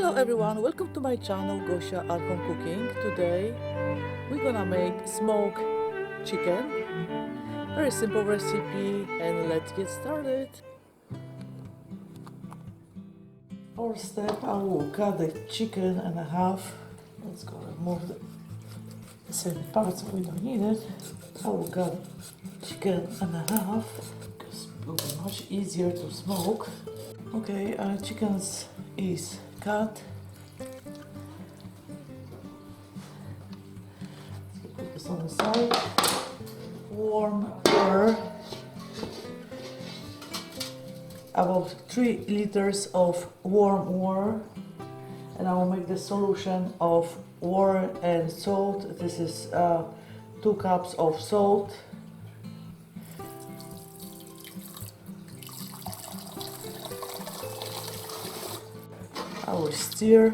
Hello everyone, welcome to my channel Gosia at Home Cooking. Today we're gonna make smoked chicken. Very simple recipe and let's get started. First step, I will cut the chicken in half. Let's go remove the same parts we don't need it. I will cut chicken in half because it will be much easier to smoke. Okay, chicken is cut. So put this on the side. Warm water. About 3 liters of warm water, and I will make the solution of water and salt. This is 2 cups of salt. I will stir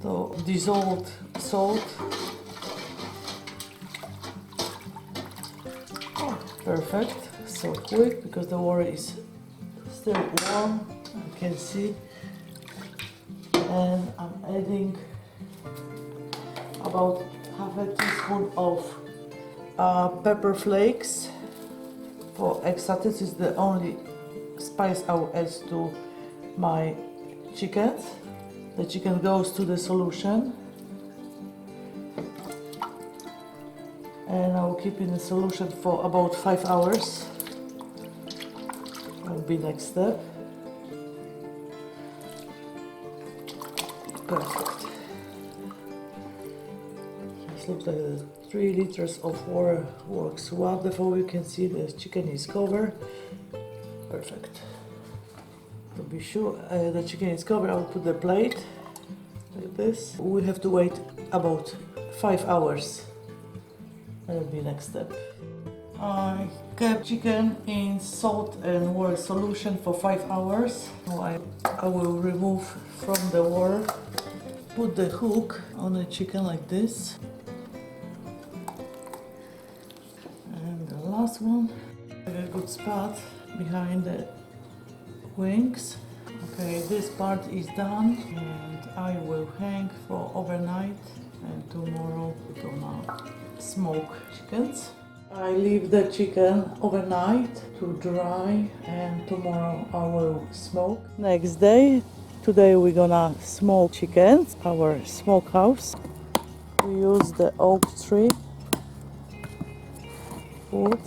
the dissolved salt. Oh, perfect. So quick because the water is still warm, you can see. And I'm adding about half a teaspoon of pepper flakes for extra. This is the only spice I will add to my chicken. The chicken goes to the solution, and I will keep in the solution for about 5 hours. Will be next step. Perfect. This looks like the 3 liters of water works well. Before you can see the chicken is covered. Perfect. To be sure the chicken is covered, I will put the plate like this. We have to wait about 5 hours. That will be next step. I kept chicken in salt and water solution for 5 hours. Now I will remove from the water. Put the hook on the chicken like this. And the last one, a good spot behind the wings. Okay, this part is done, and I will hang for overnight, and tomorrow we're gonna smoke chickens. I leave the chicken overnight to dry, and tomorrow I will smoke. Next day, today we're gonna smoke chickens, our smokehouse. We use the oak tree wood,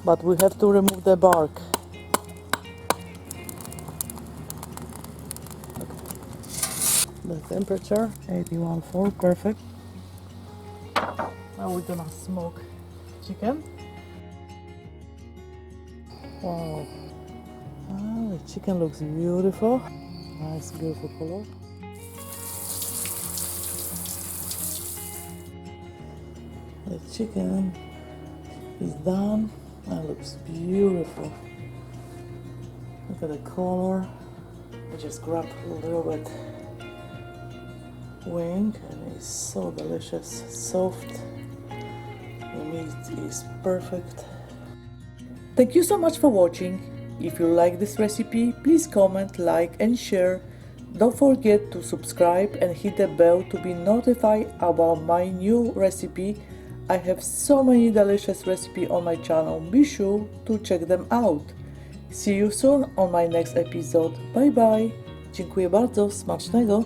but we have to remove the bark. The temperature 81.4, perfect. Now we're gonna smoke chicken. Wow, the chicken looks beautiful. Nice, beautiful color. The chicken is done. That looks beautiful. Look at the color. I just grabbed a little bit wing, and it's so delicious, soft. The meat is perfect. Thank you so much for watching. If you like this recipe, please comment, like and share. Don't forget to subscribe and hit the bell to be notified about my new recipe. I have so many delicious recipes on my channel. Be sure to check them out. See you soon on my next episode. Bye bye. Dziękuję bardzo. Smacznego.